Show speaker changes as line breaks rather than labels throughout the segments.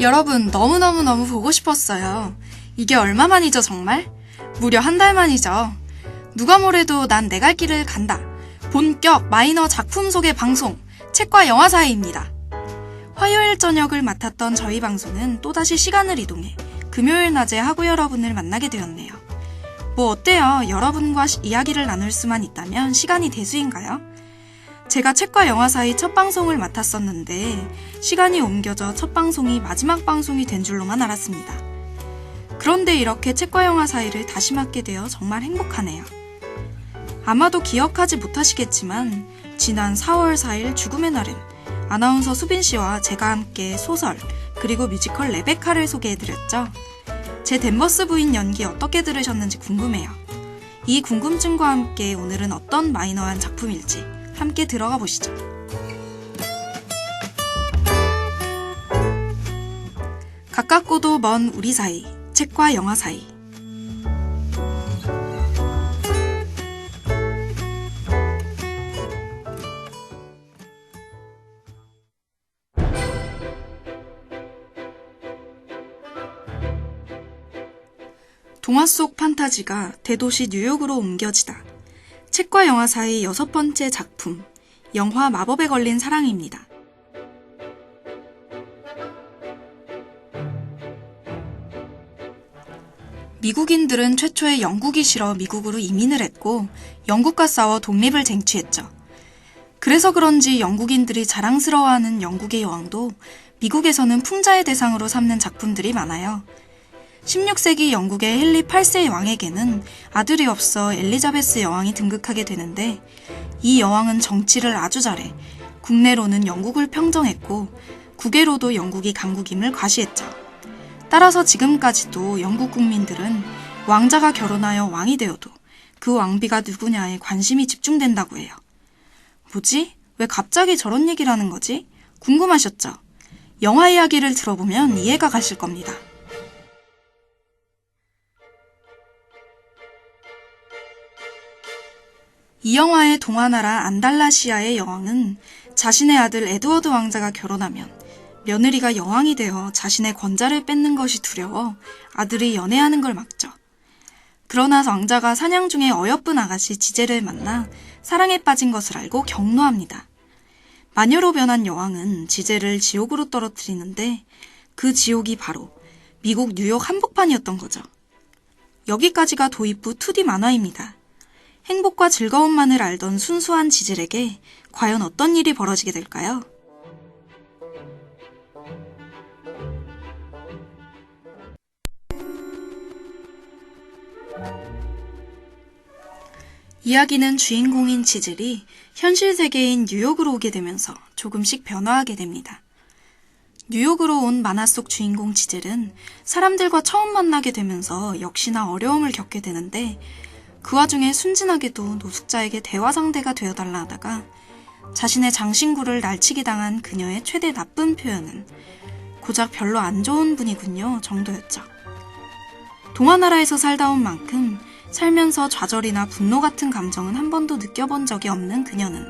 여러분, 너무너무너무 보고 싶었어요. 이게 얼마만이죠, 정말? 무려 한 달 만이죠. 누가 뭐래도 난 내 갈 길을 간다. 본격 마이너 작품 소개 방송, 책과 영화 사이입니다. 화요일 저녁을 맡았던 저희 방송은 또다시 시간을 이동해 금요일 낮에 하구 여러분을 만나게 되었네요. 뭐 어때요? 여러분과 이야기를 나눌 수만 있다면 시간이 대수인가요? 제가 책과 영화 사이 첫 방송을 맡았었는데 시간이 옮겨져 첫 방송이 마지막 방송이 된 줄로만 알았습니다. 그런데 이렇게 책과 영화 사이를 다시 맡게 되어 정말 행복하네요. 아마도 기억하지 못하시겠지만 지난 4월 4일 죽음의 날은 아나운서 수빈 씨와 제가 함께 소설 그리고 뮤지컬 레베카를 소개해드렸죠. 제 댄버스 부인 연기 어떻게 들으셨는지 궁금해요. 이 궁금증과 함께 오늘은 어떤 마이너한 작품일지 함께 들어가 보시죠. 가깝고도 먼 우리 사이, 책과 영화 사이. 동화 속 판타지가 대도시 뉴욕으로 옮겨지다. 책과 영화 사이 6번째 작품, 영화 마법에 걸린 사랑입니다. 미국인들은 최초에 영국이 싫어 미국으로 이민을 했고 영국과 싸워 독립을 쟁취했죠. 그래서 그런지 영국인들이 자랑스러워하는 영국의 여왕도 미국에서는 풍자의 대상으로 삼는 작품들이 많아요. 16세기 영국의 헨리 8세 왕에게는 아들이 없어 엘리자베스 여왕이 등극하게 되는데 이 여왕은 정치를 아주 잘해 국내로는 영국을 평정했고 국외로도 영국이 강국임을 과시했죠. 따라서 지금까지도 영국 국민들은 왕자가 결혼하여 왕이 되어도 그 왕비가 누구냐에 관심이 집중된다고 해요. 뭐지? 왜 갑자기 저런 얘기를 하는 거지? 궁금하셨죠? 영화 이야기를 들어보면 이해가 가실 겁니다. 이 영화의 동화나라 안달라시아의 여왕은 자신의 아들 에드워드 왕자가 결혼하면 며느리가 여왕이 되어 자신의 권자를 뺏는 것이 두려워 아들이 연애하는 걸 막죠. 그러나 왕자가 사냥 중에 어여쁜 아가씨 지제를 만나 사랑에 빠진 것을 알고 격노합니다. 마녀로 변한 여왕은 지제를 지옥으로 떨어뜨리는데 그 지옥이 바로 미국 뉴욕 한복판이었던 거죠. 여기까지가 도입부 2D 만화입니다. 행복과 즐거움만을 알던 순수한 지젤에게 과연 어떤 일이 벌어지게 될까요? 이야기는 주인공인 지젤이 현실 세계인 뉴욕으로 오게 되면서 조금씩 변화하게 됩니다. 뉴욕으로 온 만화 속 주인공 지젤은 사람들과 처음 만나게 되면서 역시나 어려움을 겪게 되는데 그 와중에 순진하게도 노숙자에게 대화 상대가 되어달라 하다가 자신의 장신구를 날치기 당한 그녀의 최대 나쁜 표현은 고작 별로 안 좋은 분이군요 정도였죠. 동화나라에서 살다 온 만큼 살면서 좌절이나 분노 같은 감정은 한 번도 느껴본 적이 없는 그녀는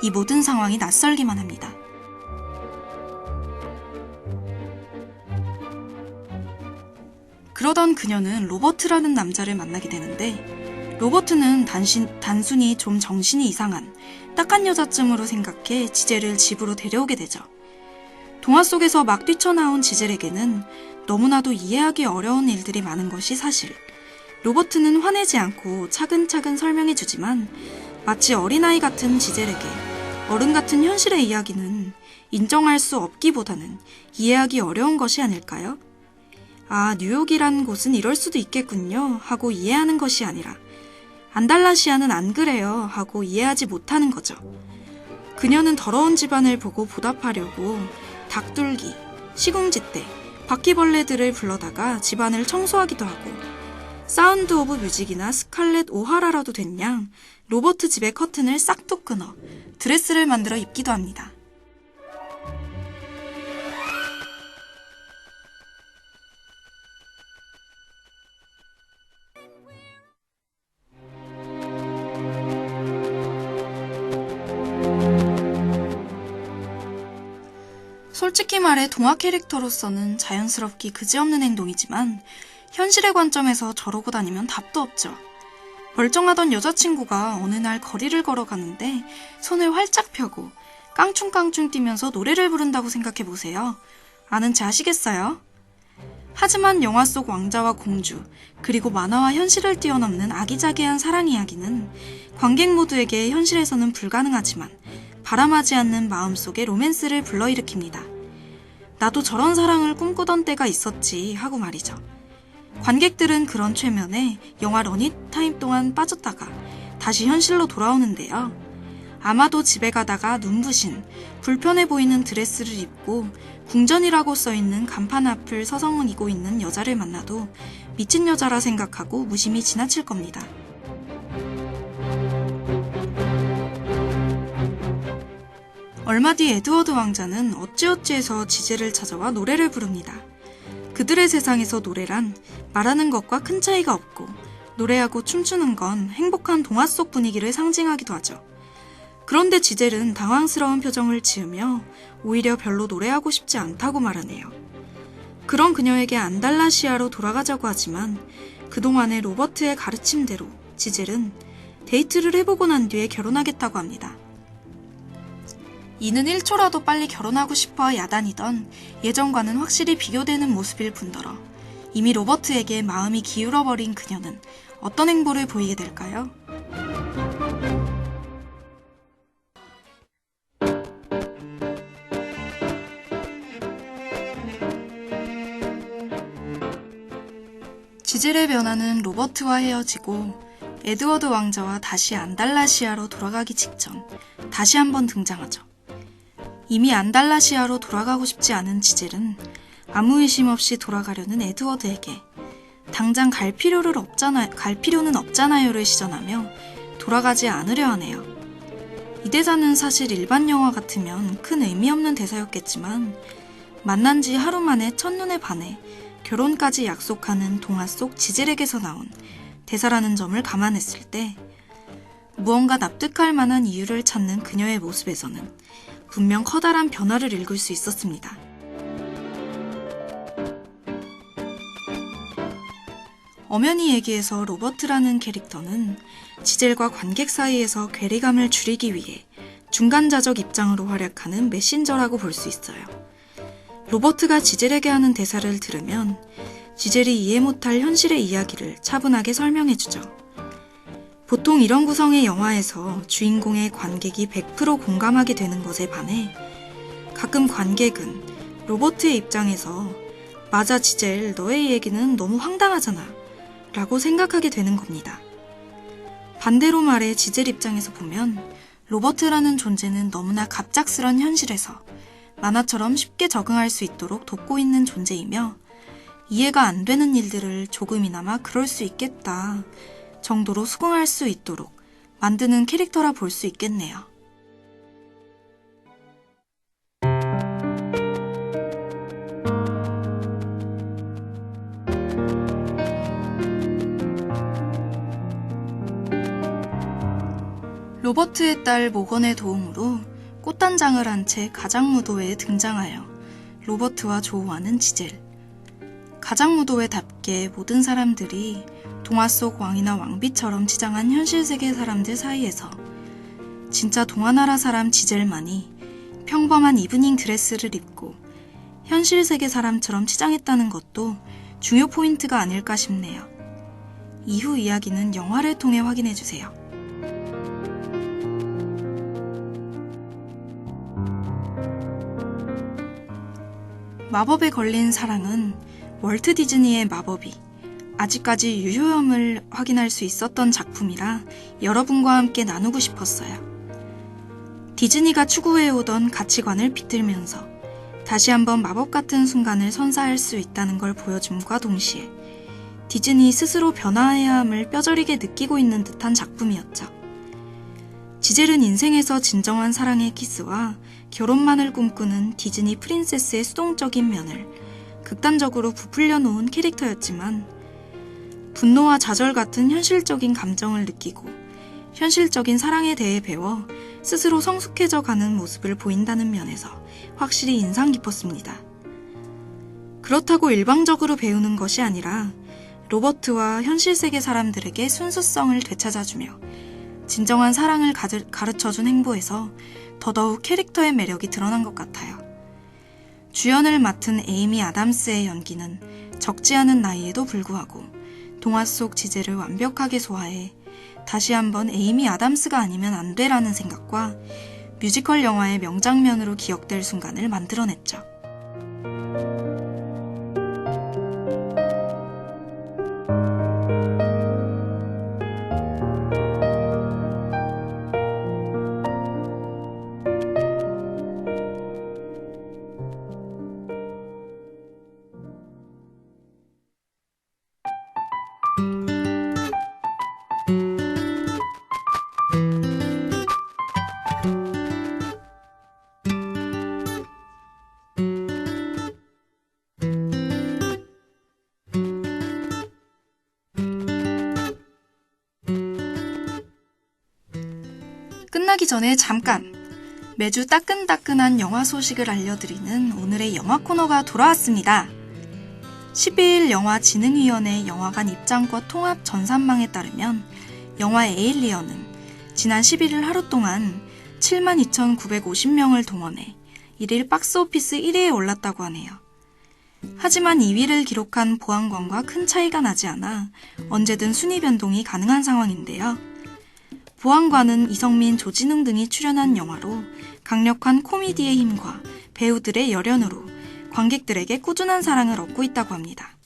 이 모든 상황이 낯설기만 합니다. 그러던 그녀는 로버트라는 남자를 만나게 되는데 로버트는 단순히 좀 정신이 이상한 딱한 여자쯤으로 생각해 지젤을 집으로 데려오게 되죠. 동화 속에서 막 뛰쳐나온 지젤에게는 너무나도 이해하기 어려운 일들이 많은 것이 사실. 로버트는 화내지 않고 차근차근 설명해주지만 마치 어린아이 같은 지젤에게 어른 같은 현실의 이야기는 인정할 수 없기보다는 이해하기 어려운 것이 아닐까요? 아, 뉴욕이란 곳은 이럴 수도 있겠군요 하고 이해하는 것이 아니라 안달라시아는 안 그래요 하고 이해하지 못하는 거죠. 그녀는 더러운 집안을 보고 보답하려고 닭둘기, 시궁짓대, 바퀴벌레들을 불러다가 집안을 청소하기도 하고 사운드 오브 뮤직이나 스칼렛 오하라라도 된 양 로버트 집의 커튼을 싹둑 끊어 드레스를 만들어 입기도 합니다. 솔직히 말해 동화 캐릭터로서는 자연스럽기 그지없는 행동이지만 현실의 관점에서 저러고 다니면 답도 없죠. 멀쩡하던 여자친구가 어느 날 거리를 걸어가는데 손을 활짝 펴고 깡충깡충 뛰면서 노래를 부른다고 생각해보세요. 아는 체 아시겠어요? 하지만 영화 속 왕자와 공주, 그리고 만화와 현실을 뛰어넘는 아기자기한 사랑 이야기는 관객 모두에게 현실에서는 불가능하지만 바람하지 않는 마음속에 로맨스를 불러일으킵니다. 나도 저런 사랑을 꿈꾸던 때가 있었지 하고 말이죠. 관객들은 그런 최면에 영화 러닝타임 동안 빠졌다가 다시 현실로 돌아오는데요. 아마도 집에 가다가 눈부신, 불편해 보이는 드레스를 입고 궁전이라고 써있는 간판 앞을 서성이고 있는 여자를 만나도 미친 여자라 생각하고 무심히 지나칠 겁니다. 얼마 뒤 에드워드 왕자는 어찌어찌해서 지젤을 찾아와 노래를 부릅니다. 그들의 세상에서 노래란 말하는 것과 큰 차이가 없고 노래하고 춤추는 건 행복한 동화 속 분위기를 상징하기도 하죠. 그런데 지젤은 당황스러운 표정을 지으며 오히려 별로 노래하고 싶지 않다고 말하네요. 그런 그녀에게 안달라시아로 돌아가자고 하지만 그동안의 로버트의 가르침대로 지젤은 데이트를 해보고 난 뒤에 결혼하겠다고 합니다. 이는 1초라도 빨리 결혼하고 싶어 야단이던 예전과는 확실히 비교되는 모습일 뿐더러 이미 로버트에게 마음이 기울어버린 그녀는 어떤 행보를 보이게 될까요? 지젤의 변화는 로버트와 헤어지고 에드워드 왕자와 다시 안달라시아로 돌아가기 직전 다시 한번 등장하죠. 이미 안달라시아로 돌아가고 싶지 않은 지젤은 아무 의심 없이 돌아가려는 에드워드에게 당장 갈 필요는 없잖아요를 시전하며 돌아가지 않으려 하네요. 이 대사는 사실 일반 영화 같으면 큰 의미 없는 대사였겠지만 만난 지 하루 만에 첫눈에 반해 결혼까지 약속하는 동화 속 지젤에게서 나온 대사라는 점을 감안했을 때 무언가 납득할 만한 이유를 찾는 그녀의 모습에서는 분명 커다란 변화를 읽을 수 있었습니다. 엄연히 얘기해서 로버트라는 캐릭터는 지젤과 관객 사이에서 괴리감을 줄이기 위해 중간자적 입장으로 활약하는 메신저라고 볼 수 있어요. 로버트가 지젤에게 하는 대사를 들으면 지젤이 이해 못할 현실의 이야기를 차분하게 설명해주죠. 보통 이런 구성의 영화에서 주인공의 관객이 100% 공감하게 되는 것에 반해 가끔 관객은 로버트의 입장에서 맞아 지젤 너의 얘기는 너무 황당하잖아 라고 생각하게 되는 겁니다. 반대로 말해 지젤 입장에서 보면 로버트라는 존재는 너무나 갑작스런 현실에서 만화처럼 쉽게 적응할 수 있도록 돕고 있는 존재이며 이해가 안 되는 일들을 조금이나마 그럴 수 있겠다 정도로 수긍할 수 있도록 만드는 캐릭터라 볼 수 있겠네요. 로버트의 딸 모건의 도움으로 꽃단장을 한 채 가장무도회에 등장하여 로버트와 조우하는 지젤. 가장무도회답게 모든 사람들이 동화 속 왕이나 왕비처럼 치장한 현실 세계 사람들 사이에서 진짜 동화나라 사람 지젤만이 평범한 이브닝 드레스를 입고 현실 세계 사람처럼 치장했다는 것도 중요 포인트가 아닐까 싶네요. 이후 이야기는 영화를 통해 확인해주세요. 마법에 걸린 사랑은 월트 디즈니의 마법이 아직까지 유효함을 확인할 수 있었던 작품이라 여러분과 함께 나누고 싶었어요. 디즈니가 추구해오던 가치관을 비틀면서 다시 한번 마법 같은 순간을 선사할 수 있다는 걸 보여줌과 동시에 디즈니 스스로 변화해야 함을 뼈저리게 느끼고 있는 듯한 작품이었죠. 지젤은 인생에서 진정한 사랑의 키스와 결혼만을 꿈꾸는 디즈니 프린세스의 수동적인 면을 극단적으로 부풀려 놓은 캐릭터였지만 분노와 좌절 같은 현실적인 감정을 느끼고 현실적인 사랑에 대해 배워 스스로 성숙해져 가는 모습을 보인다는 면에서 확실히 인상 깊었습니다. 그렇다고 일방적으로 배우는 것이 아니라 로버트와 현실 세계 사람들에게 순수성을 되찾아주며 진정한 사랑을 가르쳐준 행보에서 더더욱 캐릭터의 매력이 드러난 것 같아요. 주연을 맡은 에이미 아담스의 연기는 적지 않은 나이에도 불구하고 동화 속 지제를 완벽하게 소화해 다시 한번 에이미 아담스가 아니면 안 돼라는 생각과 뮤지컬 영화의 명장면으로 기억될 순간을 만들어냈죠. 끝나기 전에 잠깐! 매주 따끈따끈한 영화 소식을 알려드리는 오늘의 영화 코너가 돌아왔습니다. 12일 영화진흥위원회 영화관 입장권 통합 전산망에 따르면 영화 에일리언은 지난 11일 하루 동안 72,950명을 동원해 1일 박스오피스 1위에 올랐다고 하네요. 하지만 2위를 기록한 보안관과 큰 차이가 나지 않아 언제든 순위 변동이 가능한 상황인데요. 보안관은 이성민, 조진웅 등이 출연한 영화로 강력한 코미디의 힘과 배우들의 열연으로 관객들에게 꾸준한 사랑을 얻고 있다고 합니다.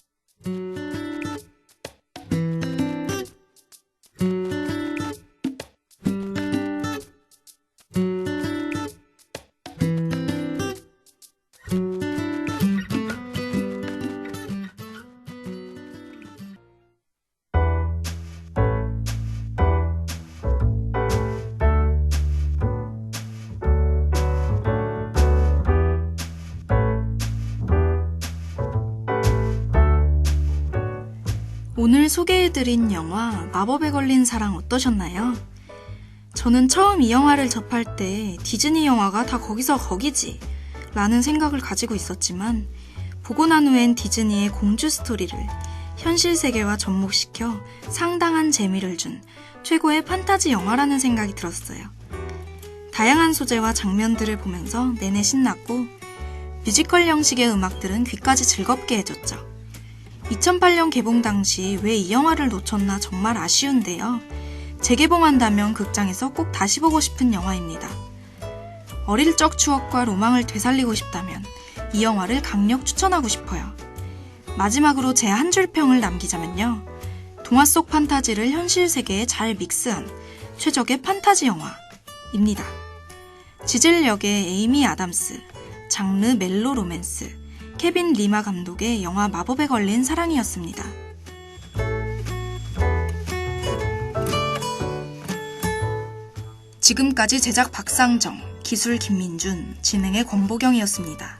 오늘 소개해드린 영화 마법에 걸린 사랑 어떠셨나요? 저는 처음 이 영화를 접할 때 디즈니 영화가 다 거기서 거기지 라는 생각을 가지고 있었지만 보고 난 후엔 디즈니의 공주 스토리를 현실 세계와 접목시켜 상당한 재미를 준 최고의 판타지 영화라는 생각이 들었어요. 다양한 소재와 장면들을 보면서 내내 신났고 뮤지컬 형식의 음악들은 귀까지 즐겁게 해줬죠. 2008년 개봉 당시 왜 이 영화를 놓쳤나 정말 아쉬운데요. 재개봉한다면 극장에서 꼭 다시 보고 싶은 영화입니다. 어릴 적 추억과 로망을 되살리고 싶다면 이 영화를 강력 추천하고 싶어요. 마지막으로 제 한 줄 평을 남기자면요. 동화 속 판타지를 현실 세계에 잘 믹스한 최적의 판타지 영화입니다. 지젤 역의 에이미 아담스, 장르 멜로 로맨스, 케빈 리마 감독의 영화 마법에 걸린 사랑이었습니다. 지금까지 제작 박상정, 기술 김민준, 진행의 권보경이었습니다.